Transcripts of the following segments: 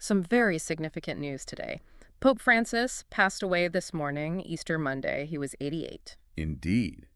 Some very significant news today. Pope Francis passed away this morning, Easter Monday. He was 88. Indeed.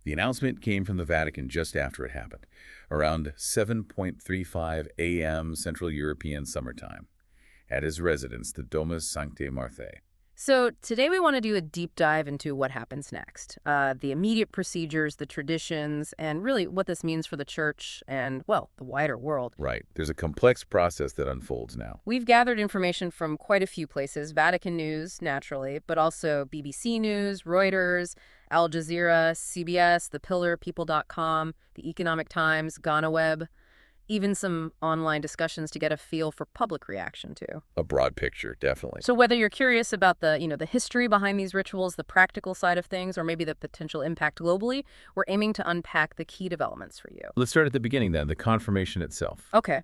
The announcement came from the Vatican just after it happened, around 7:35 a.m. Central European Summertime, at his residence, the Domus Sanctae Marthae. So today we want to do a deep dive into what happens next, the immediate procedures, the traditions, and really what this means for the church and, well, the wider world. Right. There's a complex process that unfolds now. We've gathered information from quite a few places, Vatican News, naturally, but also BBC News, Reuters, Al Jazeera, CBS, The Pillar, People.com, The Economic Times, GhanaWeb, even some online discussions to get a feel for public reaction to. A broad picture, definitely. So whether you're curious about the history behind these rituals, the practical side of things, or maybe the potential impact globally, we're aiming to unpack the key developments for you. Let's start at the beginning then, the confirmation itself. Okay.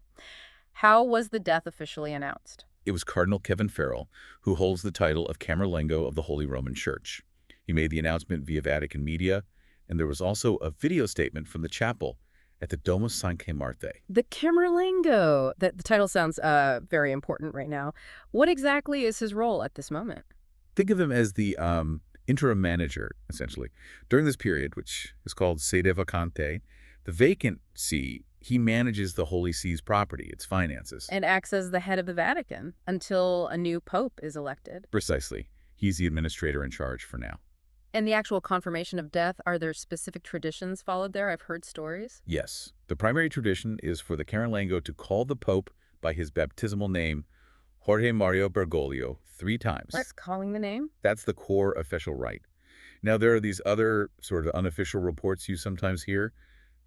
How was the death officially announced? It was Cardinal Kevin Farrell, who holds the title of Camerlengo of the Holy Roman Church. He made the announcement via Vatican media, and there was also a video statement from the chapel at the Domus Sanctae Marthae. The camerlengo. The title sounds very important right now. What exactly is his role at this moment? Think of him as the interim manager, essentially. During this period, which is called sede vacante, the vacant see, he manages the Holy See's property, its finances. And acts as the head of the Vatican until a new pope is elected. Precisely. He's the administrator in charge for now. And the actual confirmation of death, are there specific traditions followed there? I've heard stories. Yes. The primary tradition is for the Camerlengo to call the Pope by his baptismal name, Jorge Mario Bergoglio, 3 times. What's calling the name? That's the core official rite. Now, there are these other sort of unofficial reports you sometimes hear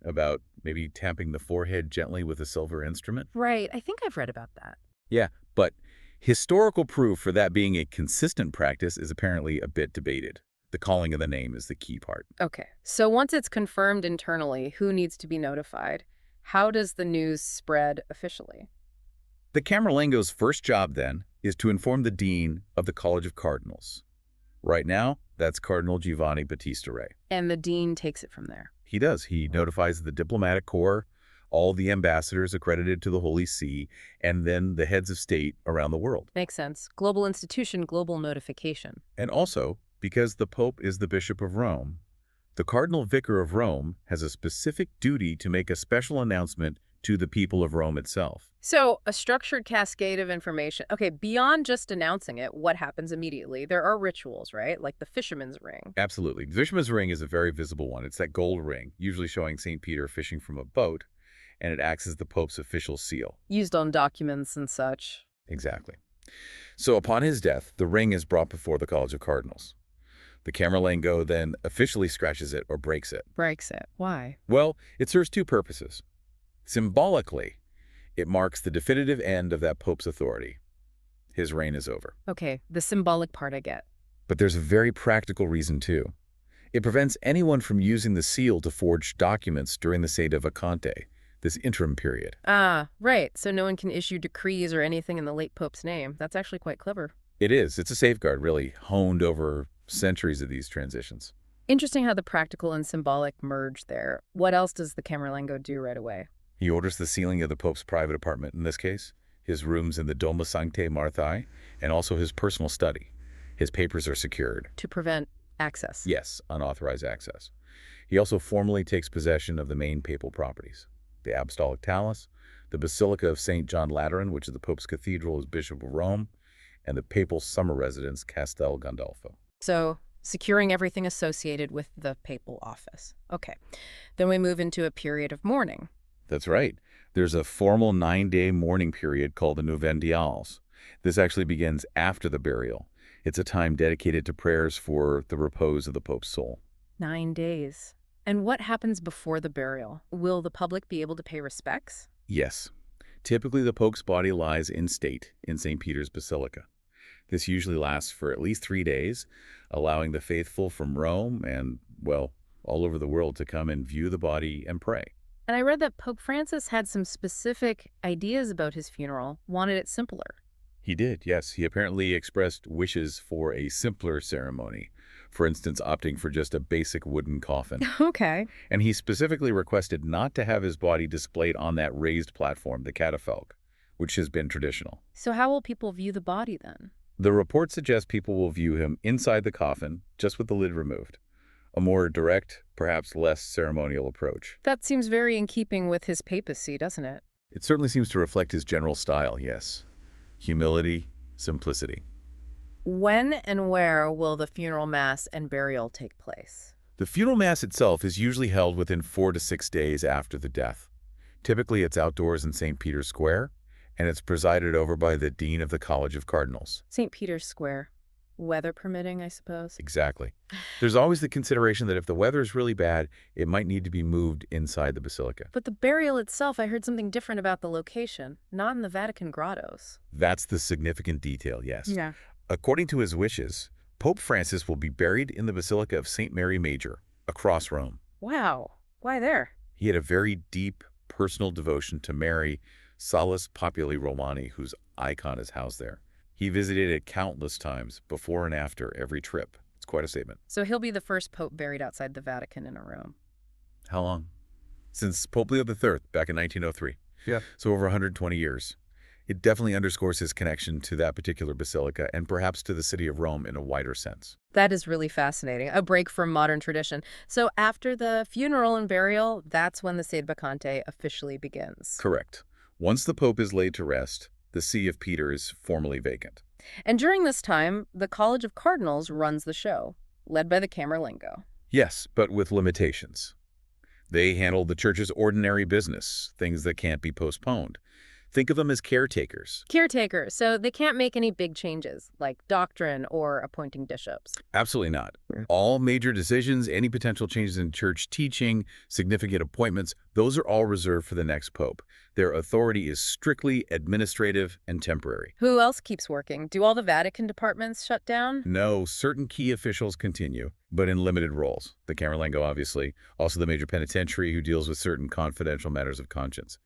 about maybe tapping the forehead gently with a silver instrument. Right. I think I've read about that. Yeah, but historical proof for that being a consistent practice is apparently a bit debated. The calling of the name is the key part. Okay. So once it's confirmed internally, who needs to be notified? How does the news spread officially? The Camerlengo's first job, then, is to inform the Dean of the College of Cardinals. Right now, that's Cardinal Giovanni Battista Re. And the dean takes it from there. He does. He notifies the diplomatic corps, all the ambassadors accredited to the Holy See, and then the heads of state around the world. Makes sense. Global institution, global notification. And also, because the Pope is the Bishop of Rome, the Cardinal Vicar of Rome has a specific duty to make a special announcement to the people of Rome itself. So a structured cascade of information. Okay, beyond just announcing it, what happens immediately? There are rituals, right? Like the fisherman's ring. Absolutely. The fisherman's ring is a very visible one. It's that gold ring, usually showing St. Peter fishing from a boat, and it acts as the Pope's official seal. Used on documents and such. Exactly. So upon his death, the ring is brought before the College of Cardinals. The Camerlengo then officially scratches it or breaks it. Breaks it. Why? Well, it serves 2 purposes. Symbolically, it marks the definitive end of that Pope's authority. His reign is over. Okay, the symbolic part I get. But there's a very practical reason, too. It prevents anyone from using the seal to forge documents during the sede vacante, this interim period. Ah, right. So no one can issue decrees or anything in the late Pope's name. That's actually quite clever. It is. It's a safeguard, really, honed over centuries of these transitions. Interesting how the practical and symbolic merge there. What else does the Camerlengo do right away? He orders the sealing of the Pope's private apartment in this case, his rooms in the Domus Sanctae Marthae, and also his personal study. His papers are secured. To prevent access. Yes, unauthorized access. He also formally takes possession of the main papal properties, the Apostolic Talus, the Basilica of St. John Lateran, which is the Pope's cathedral as Bishop of Rome, and the papal summer residence, Castel Gandolfo. So securing everything associated with the papal office. Okay. Then we move into a period of mourning. That's right. There's a formal 9-day mourning period called the Novendials. This actually begins after the burial. It's a time dedicated to prayers for the repose of the Pope's soul. 9 days. And what happens before the burial? Will the public be able to pay respects? Yes. Typically, the Pope's body lies in state in St. Peter's Basilica. This usually lasts for at least 3 days, allowing the faithful from Rome and, well, all over the world to come and view the body and pray. And I read that Pope Francis had some specific ideas about his funeral, wanted it simpler. He did, yes. He apparently expressed wishes for a simpler ceremony, for instance, opting for just a basic wooden coffin. Okay. And he specifically requested not to have his body displayed on that raised platform, the catafalque, which has been traditional. So how will people view the body then? The report suggests people will view him inside the coffin, just with the lid removed. A more direct, perhaps less ceremonial approach. That seems very in keeping with his papacy, doesn't it? It certainly seems to reflect his general style, yes. Humility, simplicity. When and where will the funeral mass and burial take place? The funeral mass itself is usually held within 4 to 6 days after the death. Typically, it's outdoors in St. Peter's Square, and it's presided over by the Dean of the College of Cardinals. St. Peter's Square. Weather permitting, I suppose? Exactly. There's always the consideration that if the weather is really bad, it might need to be moved inside the basilica. But the burial itself, I heard something different about the location. Not in the Vatican grottos. That's the significant detail, yes. Yeah. According to his wishes, Pope Francis will be buried in the Basilica of St. Mary Major, across Rome. Wow. Why there? He had a very deep personal devotion to Mary, Salus Populi Romani, whose icon is housed there. He visited it countless times, before and after every trip. It's quite a statement. So he'll be the first pope buried outside the Vatican in a Rome. How long? Since Pope Leo III, back in 1903. Yeah. So over 120 years. It definitely underscores his connection to that particular basilica and perhaps to the city of Rome in a wider sense. That is really fascinating. A break from modern tradition. So after the funeral and burial, that's when the sede vacante officially begins. Correct. Once the Pope is laid to rest, the See of Peter is formally vacant. And during this time, the College of Cardinals runs the show, led by the camerlengo. Yes, but with limitations. They handle the church's ordinary business, things that can't be postponed. Think of them as caretakers. Caretakers, so they can't make any big changes, like doctrine or appointing bishops. Absolutely not. All major decisions, any potential changes in church teaching, significant appointments, those are all reserved for the next pope. Their authority is strictly administrative and temporary. Who else keeps working? Do all the Vatican departments shut down? No, certain key officials continue, but in limited roles. The camerlengo, obviously, also the major penitentiary who deals with certain confidential matters of conscience.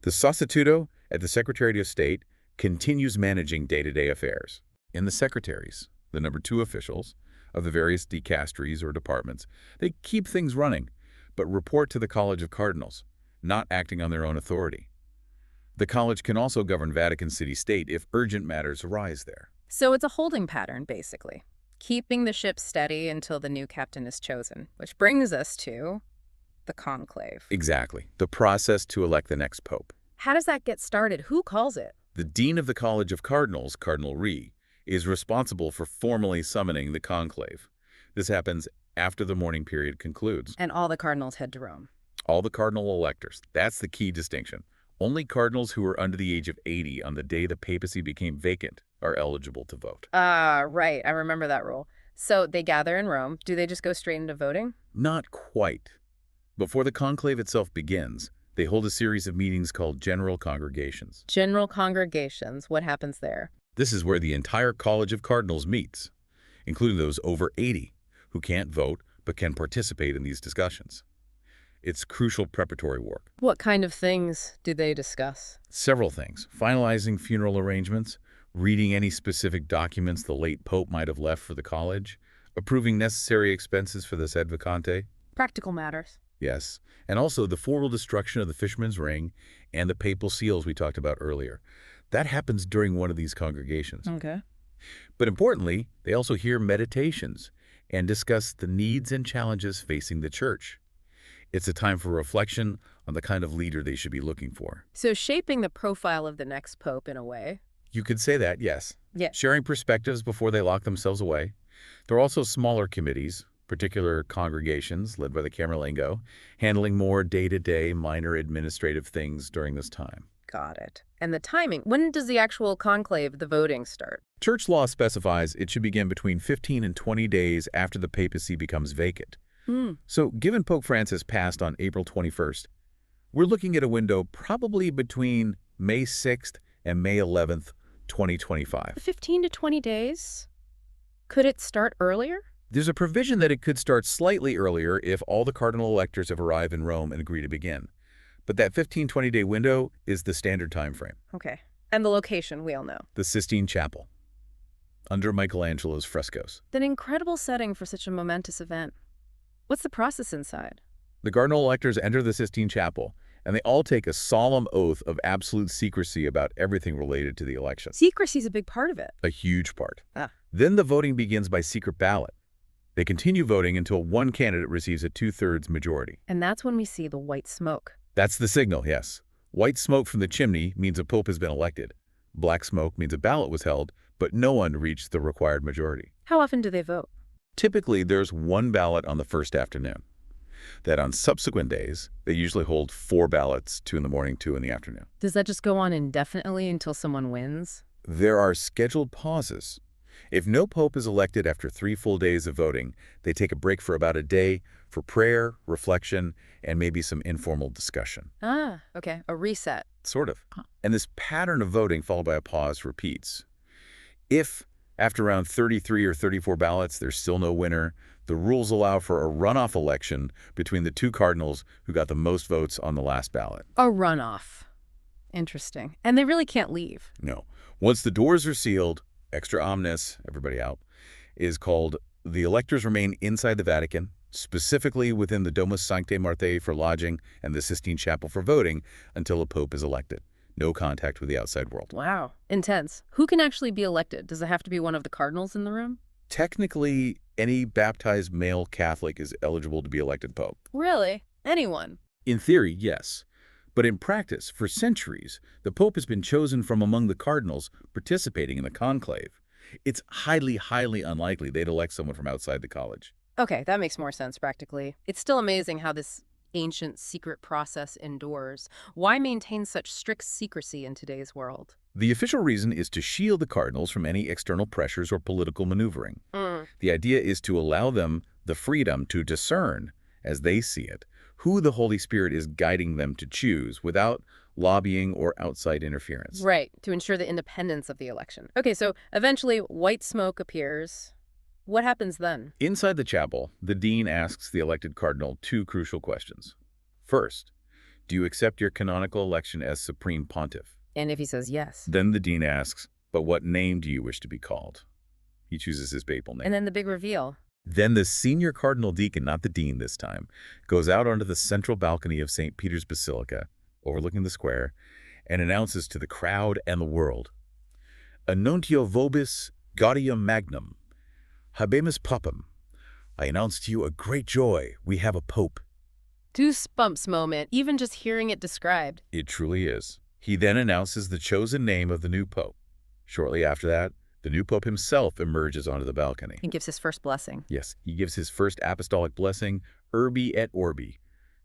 The sostituto at the Secretary of State continues managing day-to-day affairs. And the secretaries, the number 2 officials of the various dicasteries or departments, they keep things running, but report to the College of Cardinals, not acting on their own authority. The college can also govern Vatican City State if urgent matters arise there. So it's a holding pattern, basically. Keeping the ship steady until the new captain is chosen, which brings us to the conclave. Exactly. The process to elect the next pope. How does that get started? Who calls it? The Dean of the College of Cardinals, Cardinal Ree, is responsible for formally summoning the conclave. This happens after the mourning period concludes. And all the cardinals head to Rome. All the cardinal electors. That's the key distinction. Only cardinals who are under the age of 80 on the day the papacy became vacant are eligible to vote. Right. I remember that rule. So they gather in Rome. Do they just go straight into voting? Not quite. Before the conclave itself begins, they hold a series of meetings called general congregations. General congregations. What happens there? This is where the entire College of Cardinals meets, including those over 80 who can't vote but can participate in these discussions. It's crucial preparatory work. What kind of things do they discuss? Several things. Finalizing funeral arrangements, reading any specific documents the late pope might have left for the college, approving necessary expenses for the sede vacante. Practical matters. Yes, and also the formal destruction of the fisherman's ring and the papal seals we talked about earlier. That happens during one of these congregations. Okay. But importantly, they also hear meditations and discuss the needs and challenges facing the church. It's a time for reflection on the kind of leader they should be looking for. So shaping the profile of the next pope in a way. You could say that, yes. Yeah. Sharing perspectives before they lock themselves away. There are also smaller committees, particular congregations led by the camerlengo, handling more day-to-day minor administrative things during this time. Got it. And the timing. When does the actual conclave, the voting, start? Church law specifies it should begin between 15 and 20 days after the papacy becomes vacant. So given Pope Francis passed on April 21st, we're looking at a window probably between May 6th and May 11th, 2025. 15 to 20 days? Could it start earlier? There's a provision that it could start slightly earlier if all the cardinal electors have arrived in Rome and agree to begin. But that 15-20-day window is the standard time frame. Okay. And the location, we all know. The Sistine Chapel, under Michelangelo's frescoes. An incredible setting for such a momentous event. What's the process inside? The cardinal electors enter the Sistine Chapel, and they all take a solemn oath of absolute secrecy about everything related to the election. Secrecy is a big part of it. A huge part. Ah. Then the voting begins by secret ballot. They continue voting until one candidate receives a 2/3 majority. And that's when we see the white smoke. That's the signal, yes. White smoke from the chimney means a pope has been elected. Black smoke means a ballot was held, but no one reached the required majority. How often do they vote? Typically, there's one ballot on the first afternoon. That on subsequent days, they usually hold 4 ballots, 2 in the morning, 2 in the afternoon. Does that just go on indefinitely until someone wins? There are scheduled pauses. If no pope is elected after 3 full days of voting, they take a break for about a day for prayer, reflection, and maybe some informal discussion. Ah, okay. A reset. Sort of. And this pattern of voting followed by a pause repeats. If, after around 33 or 34 ballots, there's still no winner, the rules allow for a runoff election between the 2 cardinals who got the most votes on the last ballot. A runoff. Interesting. And they really can't leave. No. Once the doors are sealed, extra omnes, everybody out, is called the electors remain inside the Vatican, specifically within the Domus Sanctae Marthae for lodging and the Sistine Chapel for voting until a pope is elected. No contact with the outside world. Wow. Intense. Who can actually be elected? Does it have to be one of the cardinals in the room? Technically, any baptized male Catholic is eligible to be elected pope. Really? Anyone? In theory, yes. But in practice, for centuries, the pope has been chosen from among the cardinals participating in the conclave. It's highly, highly unlikely they'd elect someone from outside the college. Okay, that makes more sense practically. It's still amazing how this ancient secret process endures. Why maintain such strict secrecy in today's world? The official reason is to shield the cardinals from any external pressures or political maneuvering. The idea is to allow them the freedom to discern, as they see it, who the Holy Spirit is guiding them to choose without lobbying or outside interference. Right, to ensure the independence of the election. Okay, so eventually white smoke appears. What happens then? Inside the chapel, the dean asks the elected cardinal 2 crucial questions. First, do you accept your canonical election as supreme pontiff? And if he says yes? Then the dean asks, but what name do you wish to be called? He chooses his papal name. And then the big reveal. Then the senior cardinal deacon, not the dean this time, goes out onto the central balcony of St. Peter's Basilica, overlooking the square, and announces to the crowd and the world, Annuntio vobis gaudium magnum, habemus papam. I announce to you a great joy. We have a pope. Goosebumps moment, even just hearing it described. It truly is. He then announces the chosen name of the new pope. Shortly after that, the new pope himself emerges onto the balcony. And gives his first blessing. Yes, he gives his first apostolic blessing, Urbi et Orbi,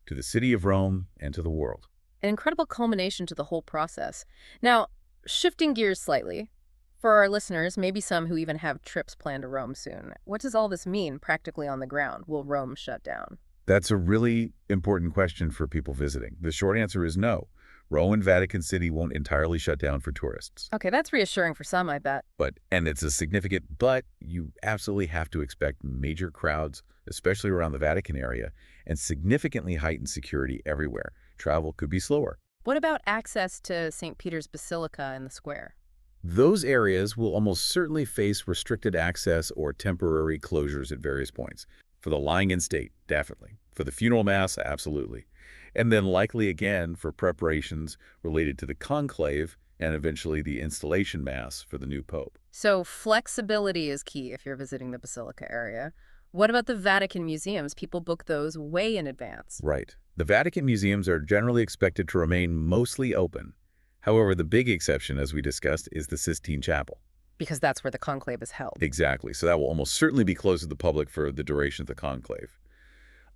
to the city of Rome and to the world. An incredible culmination to the whole process. Now, shifting gears slightly, for our listeners, maybe some who even have trips planned to Rome soon, what does all this mean practically on the ground? Will Rome shut down? That's a really important question for people visiting. The short answer is no. Rome and Vatican City won't entirely shut down for tourists. Okay, that's reassuring for some, I bet. And it's a significant, but you absolutely have to expect major crowds, especially around the Vatican area, and significantly heightened security everywhere. Travel could be slower. What about access to St. Peter's Basilica and the square? Those areas will almost certainly face restricted access or temporary closures at various points. For the lying in state, definitely. For the funeral mass, absolutely. And then likely again for preparations related to the conclave and eventually the installation mass for the new pope. So flexibility is key if you're visiting the Basilica area. What about the Vatican museums? People book those way in advance. Right. The Vatican museums are generally expected to remain mostly open. However, the big exception, as we discussed, is the Sistine Chapel. Because that's where the conclave is held. Exactly. So that will almost certainly be closed to the public for the duration of the conclave.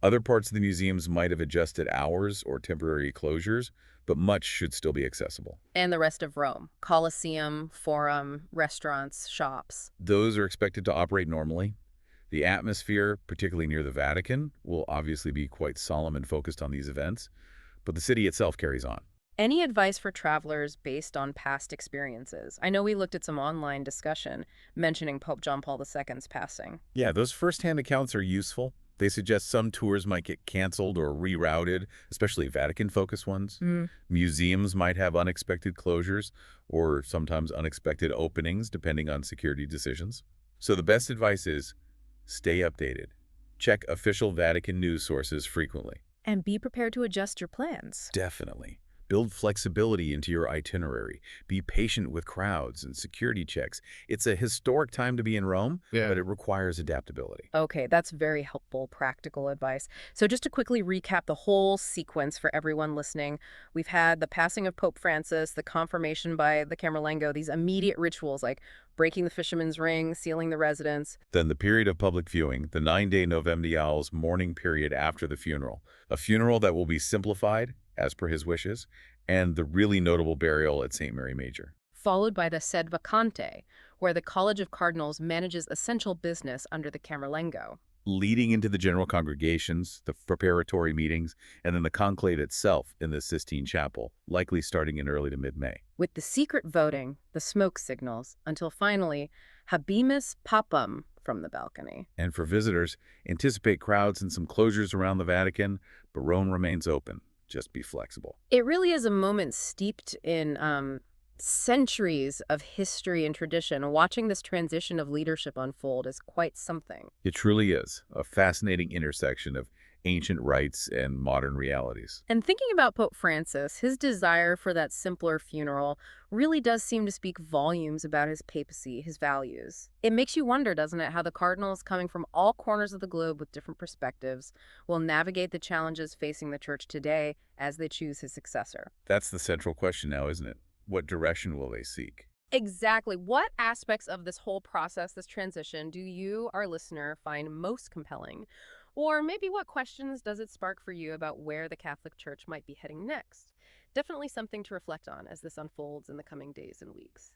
Other parts of the museums might have adjusted hours or temporary closures, but much should still be accessible. And the rest of Rome, Colosseum, Forum, restaurants, shops. Those are expected to operate normally. The atmosphere, particularly near the Vatican, will obviously be quite solemn and focused on these events, but the city itself carries on. Any advice for travelers based on past experiences? I know we looked at some online discussion mentioning Pope John Paul II's passing. Yeah, those firsthand accounts are useful. They suggest some tours might get canceled or rerouted, especially Vatican-focused ones. Museums might have unexpected closures or sometimes unexpected openings, depending on security decisions. So the best advice is stay updated. Check official Vatican news sources frequently. And be prepared to adjust your plans. Definitely. Build flexibility into your itinerary. Be patient with crowds and security checks. It's a historic time to be in Rome, Yeah. but it requires adaptability. Okay, that's very helpful, practical advice. So just to quickly recap the whole sequence for everyone listening, we've had the passing of Pope Francis, the confirmation by the camerlengo, these immediate rituals like breaking the fisherman's ring, sealing the residence. Then the period of public viewing, the 9-day Novemnials mourning period after the funeral, a funeral that will be simplified, as per his wishes, and the really notable burial at St. Mary Major. Followed by the sed vacante, where the College of Cardinals manages essential business under the camerlengo. Leading into the general congregations, the preparatory meetings, and then the conclave itself in the Sistine Chapel, likely starting in early to mid-May. With the secret voting, the smoke signals, until finally, habemus papam from the balcony. And for visitors, anticipate crowds and some closures around the Vatican, but Rome remains open. Just be flexible. It really is a moment steeped in centuries of history and tradition. Watching this transition of leadership unfold is quite something. It truly is a fascinating intersection of ancient rites and modern realities. And thinking about Pope Francis, his desire for that simpler funeral really does seem to speak volumes about his papacy, his values. It makes you wonder, doesn't it, how the cardinals coming from all corners of the globe with different perspectives will navigate the challenges facing the church today as they choose his successor. That's the central question now, isn't it? What direction will they seek? Exactly. What aspects of this whole process, this transition, do you, our listener, find most compelling? Or maybe what questions does it spark for you about where the Catholic Church might be heading next? Definitely something to reflect on as this unfolds in the coming days and weeks.